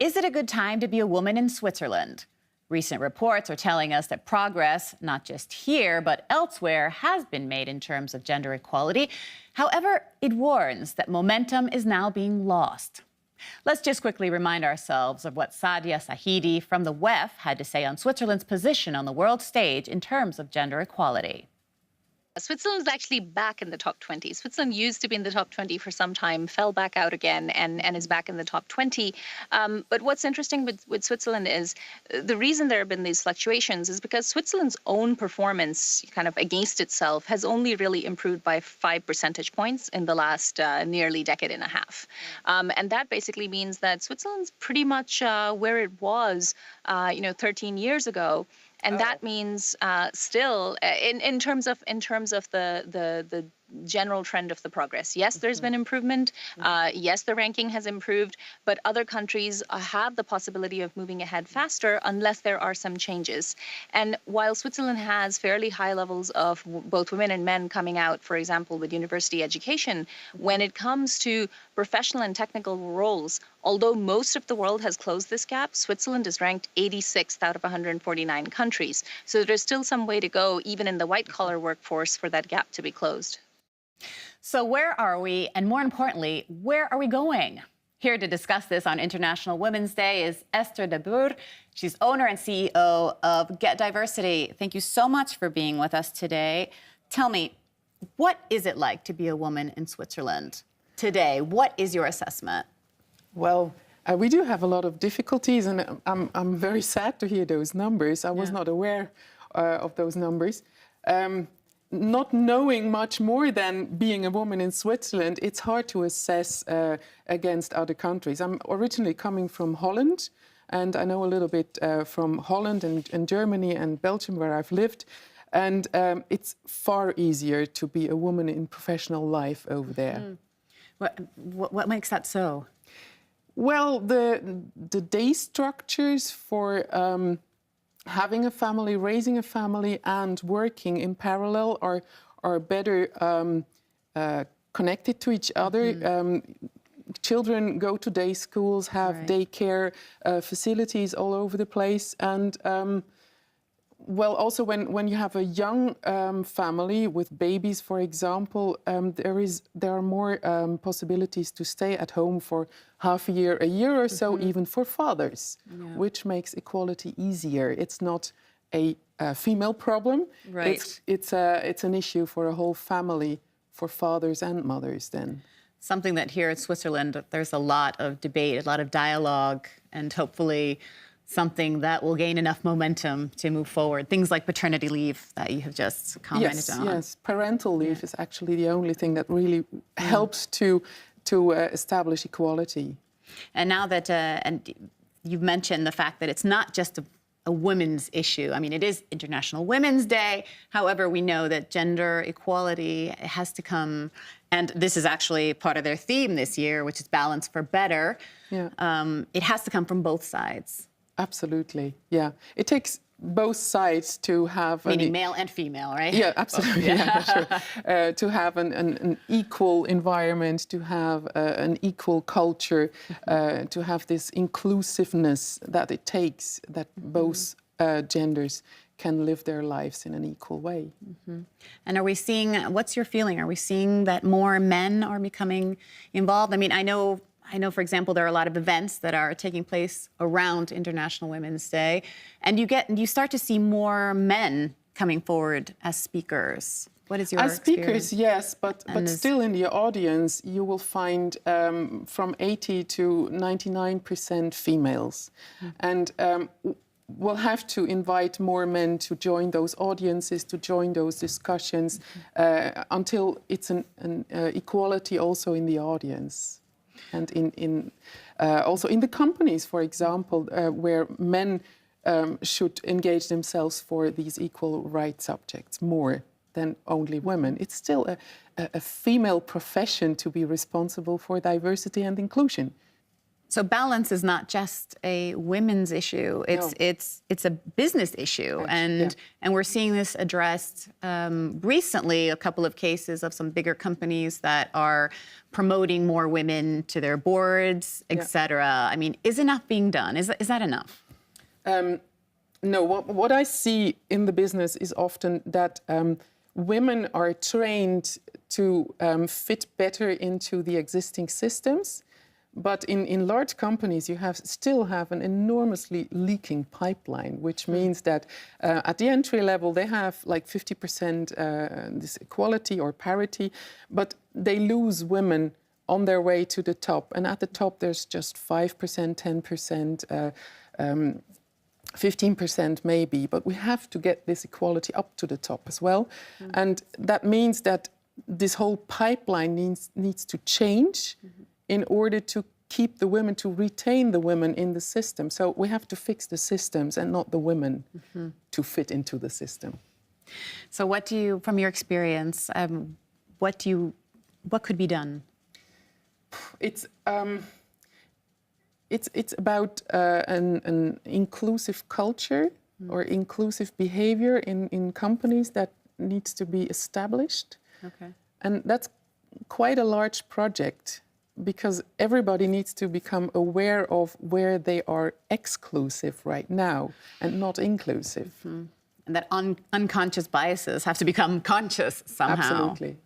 Is it a good time to be a woman in Switzerland? Recent reports are telling us that progress, not just here, but elsewhere, has been made in terms of gender equality. However, it warns that momentum is now being lost. Let's just quickly remind ourselves of what Sadia Sahidi from the WEF had to say on Switzerland's position on the world stage in terms of gender equality. Switzerland is actually back in the top 20. Switzerland used to be in the top 20 for some time, fell back out again, and is back in the top 20. But what's interesting with Switzerland is the reason there have been these fluctuations is because Switzerland's own performance kind of against itself has only really improved by 5 percentage points in the last nearly decade and a half. And that basically means that Switzerland's pretty much where it was, 13 years ago. And that means still, in terms of the general trend of the progress. Yes, there's been improvement. Yes, the ranking has improved, but other countries have the possibility of moving ahead faster unless there are some changes. And while Switzerland has fairly high levels of both women and men coming out, for example, with university education, when it comes to professional and technical roles, although most of the world has closed this gap, Switzerland is ranked 86th out of 149 countries. So there's still some way to go, even in the white-collar workforce, for that gap to be closed. So where are we? And more importantly, where are we going? Here to discuss this on International Women's Day is Esther de Boer. She's owner and CEO of GetDiversity. Thank you so much for being with us today. Tell me, what is it like to be a woman in Switzerland today? What is your assessment? Well, we do have a lot of difficulties, and I'm very sad to hear those numbers. I was not aware of those numbers. Not knowing much more than being a woman in Switzerland, it's hard to assess against other countries. I'm originally coming from Holland, and I know a little bit from Holland and Germany and Belgium, where I've lived. And it's far easier to be a woman in professional life over there. What makes that so? Well, the day structures for having a family, raising a family, and working in parallel are better connected to each other. Children go to day schools, have daycare facilities all over the place, and well, also when you have a young family with babies, for example, there are more possibilities to stay at home for half a year or so, even for fathers, which makes equality easier. It's not a female problem. Right. It's an issue for a whole family, for fathers and mothers then. Something that here in Switzerland, there's a lot of debate, a lot of dialogue, and hopefully something that will gain enough momentum to move forward. Things like paternity leave that you have just commented on. Yes, parental leave is actually the only thing that really helps to establish equality. And now that, and you've mentioned the fact that it's not just a women's issue. I mean, it is International Women's Day. However, we know that gender equality has to come, and this is actually part of their theme this year, which is balance for better. It has to come from both sides. Absolutely, yeah. It takes both sides to have... Meaning male and female, right? Yeah, absolutely, sure. To have an equal environment, to have an equal culture, to have this inclusiveness that it takes, that both genders can live their lives in an equal way. And are we seeing, what's your feeling? Are we seeing that more men are becoming involved? I mean, I know, for example, there are a lot of events that are taking place around International Women's Day, and you start to see more men coming forward as speakers. What is your experience? As speakers, yes, but still in the audience, you will find from 80 to 99% females. And we'll have to invite more men to join those audiences, to join those discussions, until it's an equality also in the audience. And also in the companies, for example, where men should engage themselves for these equal rights subjects more than only women. It's still a female profession to be responsible for diversity and inclusion. So balance is not just a women's issue; it's a business issue, and we're seeing this addressed recently. A couple of cases of some bigger companies that are promoting more women to their boards, etc. I mean, is enough being done? Is that enough? No. What I see in the business is often that women are trained to fit better into the existing systems. But in large companies, you still have an enormously leaking pipeline, which means that at the entry level, they have like 50% this equality or parity, but they lose women on their way to the top. And at the top, there's just 5%, 10%, 15% maybe. But we have to get this equality up to the top as well. And that means that this whole pipeline needs to change in order to keep the women, to retain the women in the system. So we have to fix the systems and not the women to fit into the system. So what do you, from your experience, what could be done? It's about an inclusive culture or inclusive behavior in companies that needs to be established. Okay. And that's quite a large project, because everybody needs to become aware of where they are exclusive right now and not inclusive. And that unconscious biases have to become conscious somehow. Absolutely,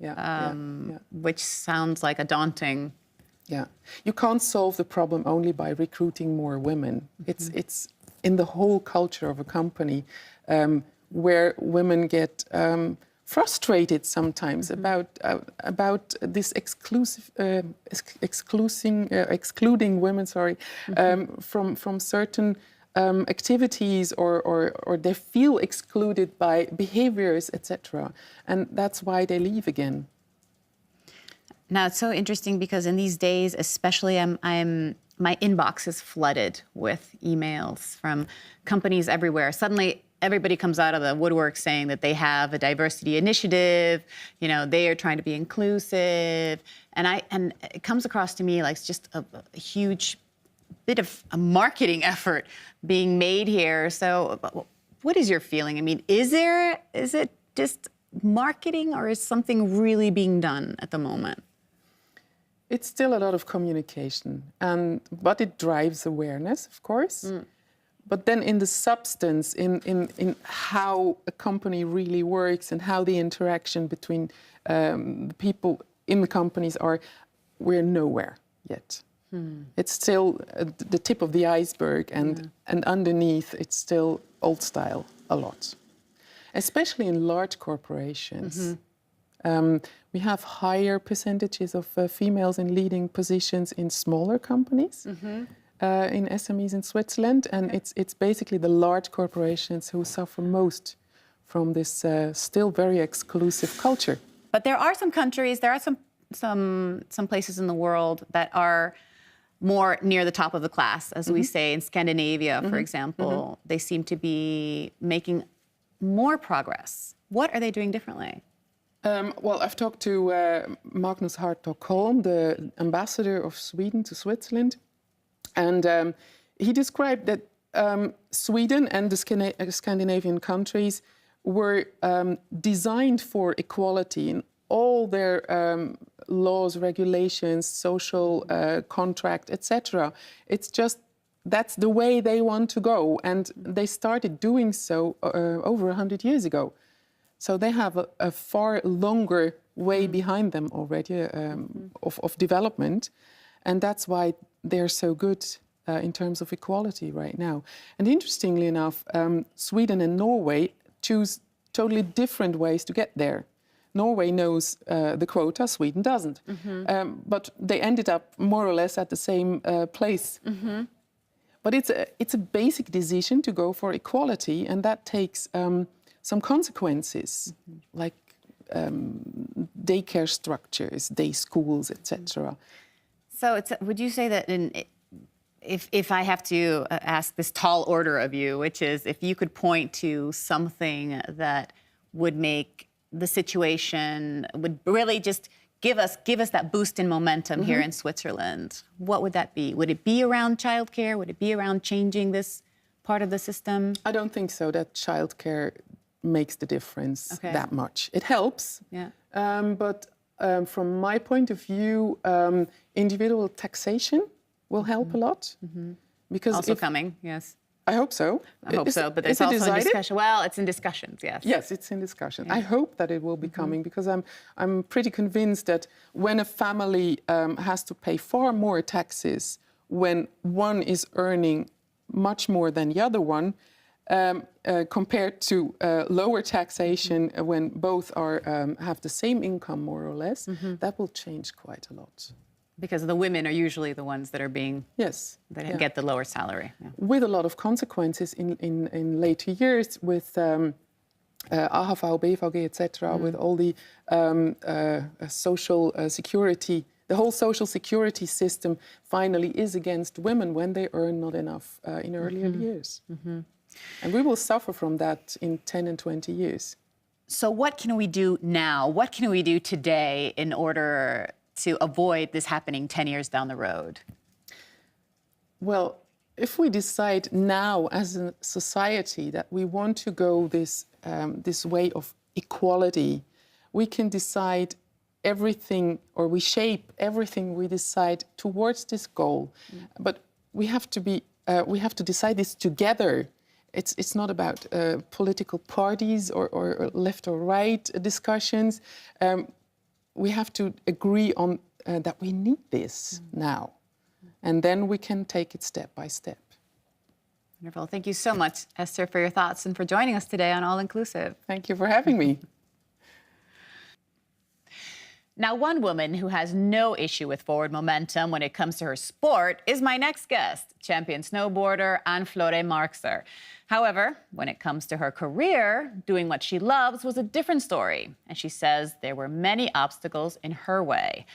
Which sounds like a daunting... Yeah. You can't solve the problem only by recruiting more women. It's in the whole culture of a company where women get... frustrated sometimes about this excluding women, from certain activities, or they feel excluded by behaviors, etc. And that's why they leave again. Now, it's so interesting because in these days, especially, my inbox is flooded with emails from companies everywhere. Suddenly, everybody comes out of the woodwork saying that they have a diversity initiative, you know, they are trying to be inclusive. And it comes across to me like it's just a huge bit of a marketing effort being made here. So what is your feeling? I mean, is it just marketing, or is something really being done at the moment? It's still a lot of communication, but it drives awareness, of course. But then in the substance, in how a company really works and how the interaction between the people in the companies are, we're nowhere yet. It's still the tip of the iceberg, and underneath it's still old style a lot, especially in large corporations. We have higher percentages of females in leading positions in smaller companies. In SMEs in Switzerland, and it's basically the large corporations who suffer most from this still very exclusive culture. But there are some countries, there are some places in the world that are more near the top of the class, as we say in Scandinavia, for example. They seem to be making more progress. What are they doing differently? Well, I've talked to Magnus Hartog-Holm, the ambassador of Sweden to Switzerland. And he described that Sweden and the Scandinavian countries were designed for equality in all their laws, regulations, social contract, etc. It's just that's the way they want to go. And they started doing so over 100 years ago. So they have a far longer way behind them already of development. And that's why they're so good in terms of equality right now. And interestingly enough, Sweden and Norway choose totally different ways to get there. Norway knows the quota, Sweden doesn't. But they ended up more or less at the same place. But it's a basic decision to go for equality, and that takes some consequences, like daycare structures, day schools, etc. So would you say that if I have to ask this tall order of you, which is if you could point to something that would make the situation, would really just give us that boost in momentum here in Switzerland, what would that be? Would it be around childcare? Would it be around changing this part of the system? I don't think so, that childcare makes the difference that much. It helps, but from my point of view, individual taxation will help a lot. Because also coming, yes. I hope so. I hope so, but it's also in discussion. Well, it's in discussions, yes. Yes, it's in discussion. I hope that it will be coming, because I'm pretty convinced that when a family has to pay far more taxes when one is earning much more than the other one, compared to lower taxation when both have the same income, more or less, that will change quite a lot. Because the women are usually the ones that are being that get the lower salary. With a lot of consequences in later years, with AHV, BVG, etc., with all the social security. The whole social security system finally is against women when they earn not enough in earlier years. And we will suffer from that in 10 and 20 years. So what can we do now? What can we do today in order to avoid this happening 10 years down the road? Well, if we decide now as a society that we want to go this way of equality, we can decide everything, or we shape everything we decide towards this goal. But we have to decide this together. It's not about political parties or left or right discussions. We have to agree on that we need this now. And then we can take it step by step. Wonderful. Thank you so much, Esther, for your thoughts and for joining us today on All Inclusive. Thank you for having me. Now, one woman who has no issue with forward momentum when it comes to her sport is my next guest, champion snowboarder Anne-Flore Marxer. However, when it comes to her career, doing what she loves was a different story. And she says there were many obstacles in her way.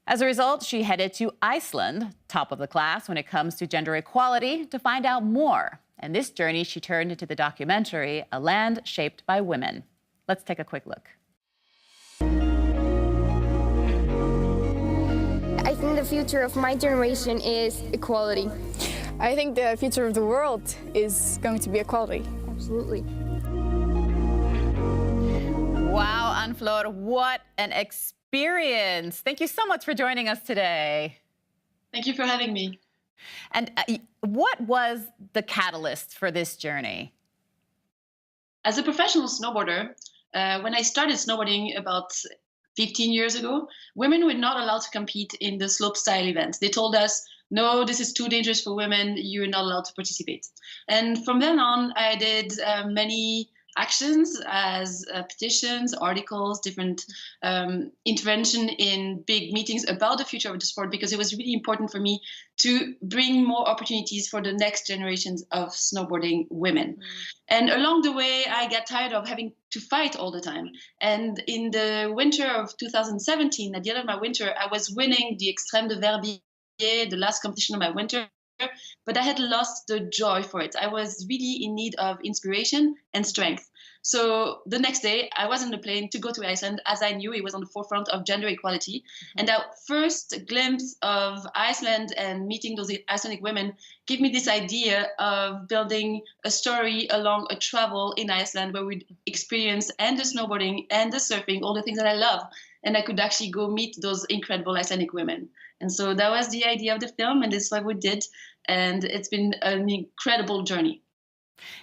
As a result, she headed to Iceland, top of the class when it comes to gender equality, to find out more. And this journey she turned into the documentary, A Land Shaped by Women. Let's take a quick look. I think the future of my generation is equality. I think the future of the world is going to be equality. Absolutely. Wow, Anne-Flore, what an experience. Thank you so much for joining us today. Thank you for having me. And what was the catalyst for this journey? As a professional snowboarder, when I started snowboarding about 15 years ago, women were not allowed to compete in the slopestyle events. They told us, no, this is too dangerous for women, you're not allowed to participate. And from then on, I did many actions as petitions, articles, different intervention in big meetings about the future of the sport, because it was really important for me to bring more opportunities for the next generations of snowboarding women. And along the way, I got tired of having to fight all the time. And in the winter of 2017, at the end of my winter, I was winning the Extrême de Verbier, the last competition of my winter, but I had lost the joy for it. I was really in need of inspiration and strength. So the next day, I was on the plane to go to Iceland, as I knew it was on the forefront of gender equality. And that first glimpse of Iceland and meeting those Icelandic women gave me this idea of building a story along a travel in Iceland where we'd experience and the snowboarding and the surfing, all the things that I love. And I could actually go meet those incredible Icelandic women. And so that was the idea of the film, and this is what we did. And it's been an incredible journey.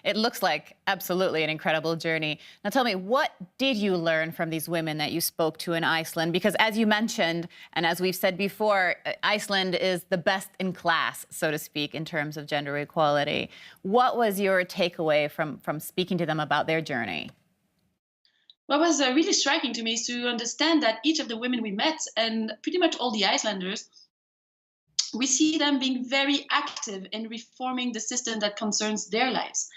It looks like absolutely an incredible journey. Now tell me, what did you learn from these women that you spoke to in Iceland? Because as you mentioned, and as we've said before, Iceland is the best in class, so to speak, in terms of gender equality. What was your takeaway from speaking to them about their journey? What was really striking to me is to understand that each of the women we met, and pretty much all the Icelanders, we see them being very active in reforming the system that concerns their lives.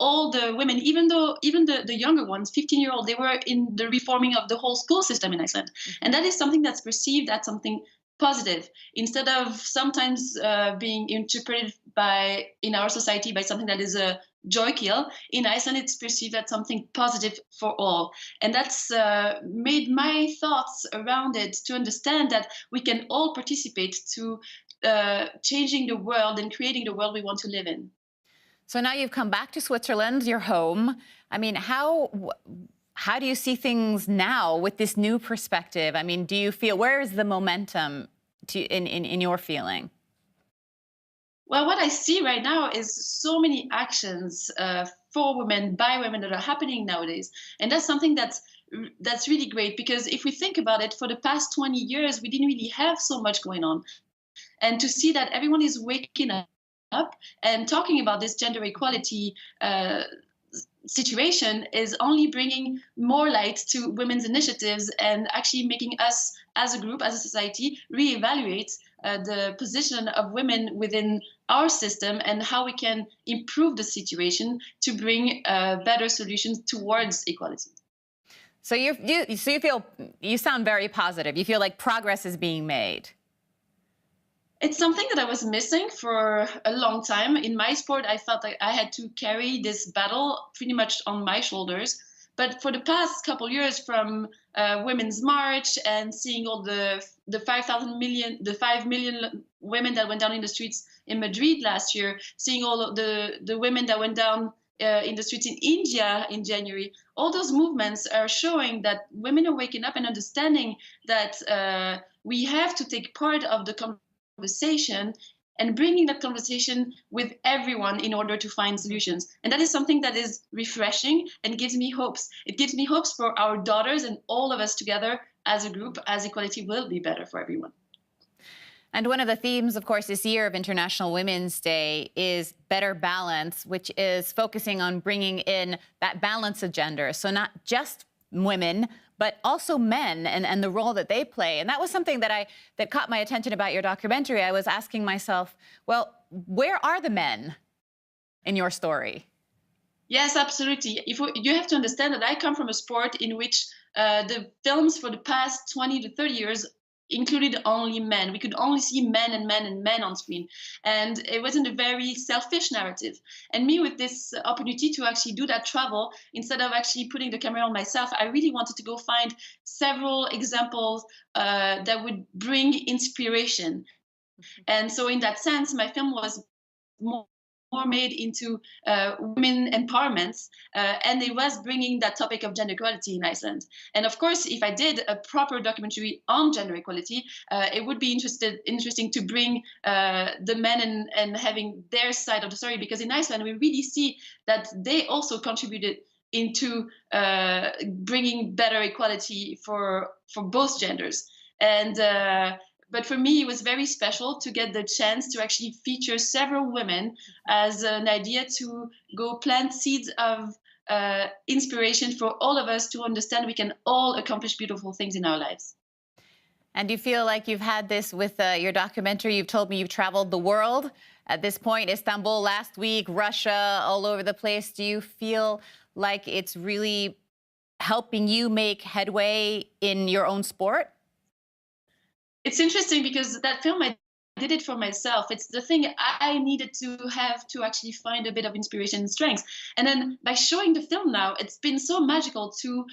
All the women, even the younger ones, 15-year-old, they were in the reforming of the whole school system in Iceland. And that is something that's perceived as something positive, instead of sometimes being interpreted in our society by something that is a joy kill. In Iceland, it's perceived as something positive for all. And that's made my thoughts around it to understand that we can all participate to changing the world and creating the world we want to live in. So now you've come back to Switzerland, your home. I mean, how do you see things now with this new perspective? I mean, do you feel, where is the momentum in your feeling? Well, what I see right now is so many actions for women, by women, that are happening nowadays. And that's something that's really great, because if we think about it, for the past 20 years, we didn't really have so much going on. And to see that everyone is waking up and talking about this gender equality situation is only bringing more light to women's initiatives and actually making us as a group, as a society, reevaluate the position of women within our system and how we can improve the situation to bring better solutions towards equality. So you sound very positive. You feel like progress is being made. It's something that I was missing for a long time. In my sport, I felt like I had to carry this battle pretty much on my shoulders. But for the past couple of years, from Women's March and seeing all the 5 million women that went down in the streets in Madrid last year, seeing all of the women that went down in the streets in India in January, all those movements are showing that women are waking up and understanding that we have to take part of the conversation and bringing that conversation with everyone in order to find solutions. And that is something that is refreshing and gives me hopes. It gives me hopes for our daughters and all of us together as a group, as equality will be better for everyone. And one of the themes, of course, this year of International Women's Day is better balance, which is focusing on bringing in that balance of gender. So not just women, but also men and the role that they play. And that was something that caught my attention about your documentary. I was asking myself, well, where are the men in your story? Yes, absolutely. You have to understand that I come from a sport in which the films for the past 20 to 30 years included only men. We could only see men and men and men on screen. And it wasn't a very selfish narrative. And me, with this opportunity to actually do that travel, instead of actually putting the camera on myself, I really wanted to go find several examples that would bring inspiration. And so in that sense, my film was more made into women empowerment, and it was bringing that topic of gender equality in Iceland. And of course, if I did a proper documentary on gender equality, it would be interesting to bring the men and having their side of the story, because in Iceland we really see that they also contributed into bringing better equality for both genders. And but for me, it was very special to get the chance to actually feature several women as an idea to go plant seeds of inspiration for all of us to understand we can all accomplish beautiful things in our lives. And you feel like you've had this with your documentary. You've told me you've traveled the world at this point, Istanbul last week, Russia, all over the place. Do you feel like it's really helping you make headway in your own sport? It's interesting because that film, I did it for myself. It's the thing I needed to have to actually find a bit of inspiration and strength. And then by showing the film now, it's been so magical to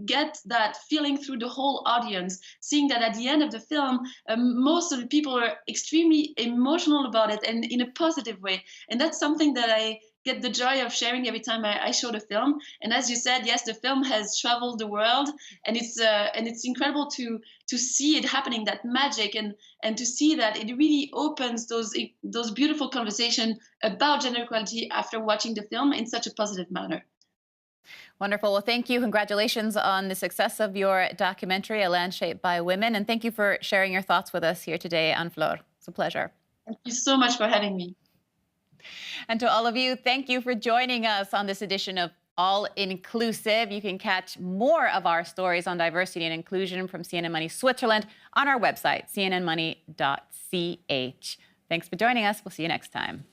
get that feeling through the whole audience, seeing that at the end of the film, most of the people are extremely emotional about it and in a positive way. And that's something that I get the joy of sharing every time I show the film. And as you said, yes, the film has traveled the world, and it's incredible to see it happening, that magic, and to see that it really opens those beautiful conversations about gender equality after watching the film in such a positive manner. Wonderful. Well, thank you. Congratulations on the success of your documentary, A Land Shaped by Women. And thank you for sharing your thoughts with us here today, Anne-Flore. It's a pleasure. Thank you so much for having me. And to all of you, thank you for joining us on this edition of All Inclusive. You can catch more of our stories on diversity and inclusion from CNN Money Switzerland on our website, cnnmoney.ch. Thanks for joining us. We'll see you next time.